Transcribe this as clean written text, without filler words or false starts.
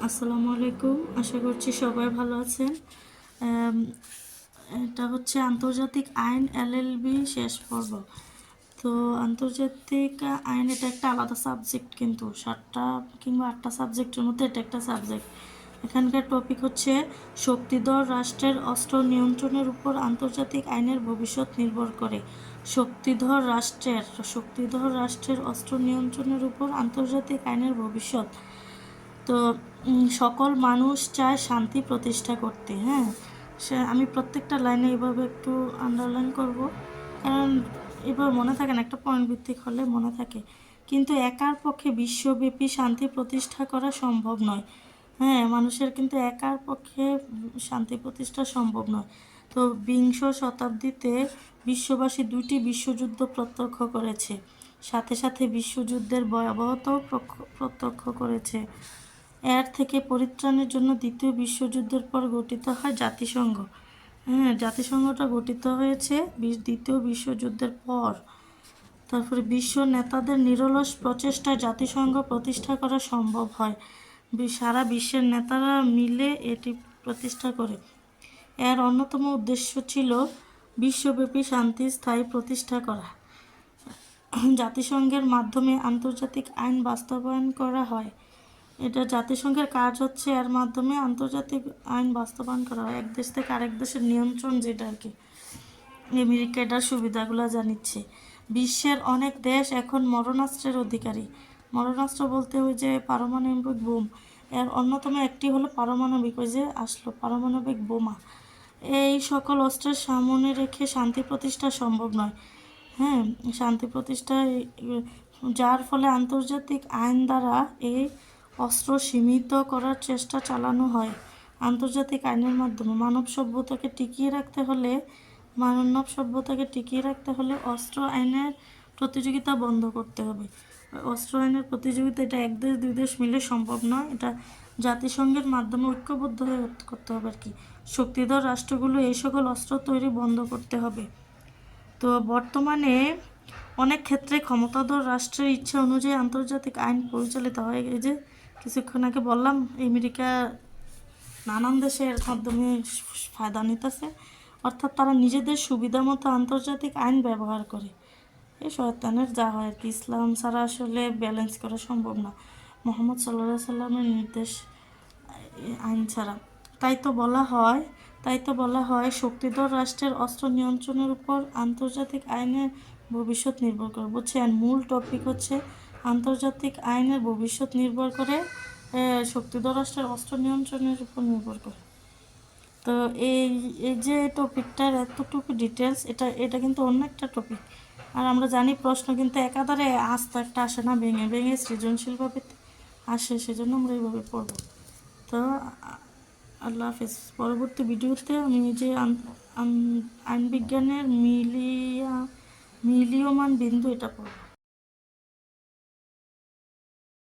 আসসালামু আলাইকুম। আশা করছি সবাই ভালো আছেন। এটা হচ্ছে আন্তর্জাতিক আইন এলএলবি শেষ পর্ব। তো আন্তর্জাতিক আইন এটা একটা আলাদা সাবজেক্ট, কিন্তু 7টা কিংবা 8টা সাবজেক্টের মধ্যে এটা একটা সাবজেক্ট। এখানকার টপিক হচ্ছে শক্তিধর রাষ্ট্রের অস্ত্র নিয়ন্ত্রণের উপর আন্তর্জাতিক আইনের ভবিষ্যৎ নির্ভর করে। শক্তিধর রাষ্ট্রের অস্ত্র নিয়ন্ত্রণের উপর আন্তর্জাতিক আইনের ভবিষ্যৎ। তো সকল মানুষ চায় শান্তি প্রতিষ্ঠা করতে। হ্যাঁ, আমি প্রত্যেকটা লাইনে এভাবে একটু আন্ডারলাইন করব, কারণ এবার মনে থাকে না, একটা পয়েন্ট ভিত্তিক হলে মনে থাকে। কিন্তু একার পক্ষে বিশ্বব্যাপী শান্তি প্রতিষ্ঠা করা সম্ভব নয়। হ্যাঁ, মানুষের কিন্তু একার পক্ষে শান্তি প্রতিষ্ঠা সম্ভব নয়। তো বিংশ শতাব্দীতে বিশ্ববাসী 2টি বিশ্বযুদ্ধ প্রত্যক্ষ করেছে, সাথে সাথে বিশ্বযুদ্ধের ভয়াবহতাও প্রত্যক্ষ করেছে। এর থেকে পরিত্রাণের জন্য দ্বিতীয় বিশ্বযুদ্ধের পর গঠিত হয় জাতিসংঘ। হ্যাঁ, জাতিসংঘটা গঠিত হয়েছে দ্বিতীয় বিশ্বযুদ্ধের পর। তারপরে বিশ্ব নেতাদের নিরলস প্রচেষ্টায় জাতিসংঘ প্রতিষ্ঠা করা সম্ভব হয়। সারা বিশ্বের নেতারা মিলে এটি প্রতিষ্ঠা করে। এর অন্যতম উদ্দেশ্য ছিল বিশ্বব্যাপী শান্তি স্থায়ী প্রতিষ্ঠা করা। জাতিসংঘের মাধ্যমে আন্তর্জাতিক আইন বাস্তবায়ন করা হয়। এটা জাতিসংঘের কাজ হচ্ছে, এর মাধ্যমে আন্তর্জাতিক আইন বাস্তবায়ন করা হয়। এক দেশ থেকে আরেক দেশের নিয়ন্ত্রণ, যেটা আর কি। আমেরিকা এটার সুবিধাগুলো জানিচ্ছে। বিশ্বের অনেক দেশ এখন মরণাস্ত্রের অধিকারী। মরণাস্ত্র বলতে ওই যে পারমাণবিক বোম, এর অন্যতম একটি হলো পারমাণবিক, ওই যে আসলো পারমাণবিক বোমা। এই সকল অস্ত্রের সামনে রেখে শান্তি প্রতিষ্ঠা সম্ভব নয়। হ্যাঁ, শান্তি প্রতিষ্ঠা, যার ফলে আন্তর্জাতিক আইন দ্বারা এই অস্ত্র সীমিত করার চেষ্টা চালানো হয়। আন্তর্জাতিক আইনের মাধ্যমে মানব সভ্যতাকে টিকিয়ে রাখতে হলে অস্ত্র আইনের প্রতিযোগিতা বন্ধ করতে হবে। অস্ত্র আইনের প্রতিযোগিতা এটা এক দেশ দুই দেশ মিলে সম্ভব নয়, এটা জাতিসংঘের মাধ্যমে ঐক্যবদ্ধ হয়ে করতে হবে আর কি। শক্তিধর রাষ্ট্রগুলো এই সকল অস্ত্র তৈরি বন্ধ করতে হবে। তো বর্তমানে অনেক ক্ষেত্রে ক্ষমতাধর রাষ্ট্রের ইচ্ছা অনুযায়ী আন্তর্জাতিক আইন পরিচালিত হয়। এই যে কিছুক্ষণ আগে বললাম, আমেরিকা নানান দেশের মাধ্যমে ফায়দা নিতেছে, অর্থাৎ তারা নিজেদের সুবিধা মতো আন্তর্জাতিক আইন ব্যবহার করে। এই শয়তানের যা হয় আর কি। ইসলাম ছাড়া আসলে ব্যালেন্স করা সম্ভব না, মোহাম্মদ সাল্লাল্লাহু আলাইহি সাল্লামের নির্দেশ আইন ছাড়া। তাই তো বলা হয় শক্তিধর রাষ্ট্রের অস্ত্র নিয়ন্ত্রণের উপর আন্তর্জাতিক আইনের ভবিষ্যৎ নির্ভর করে। বুঝছেন, মূল টপিক হচ্ছে আন্তর্জাতিক আইনের ভবিষ্যৎ নির্ভর করে শক্তিধর রাষ্ট্রের অস্ত্র নিয়ন্ত্রণের উপর নির্ভর করে। তো এই এই যে টপিকটার এতটুকু ডিটেলস, এটা কিন্তু অন্য একটা টপিক। আর আমরা জানি প্রশ্ন কিন্তু একাধারে আস্ত একটা আসে না, ভেঙে ভেঙে সৃজনশীলভাবে আসে, সেজন্য আমরা এইভাবে পড়ব। তো আল্লাহ হাফেজ। পরবর্তী ভিডিওতে আমি যে আইন বিজ্ঞানের মিলীয়মান বিন্দু এটা পড়ব।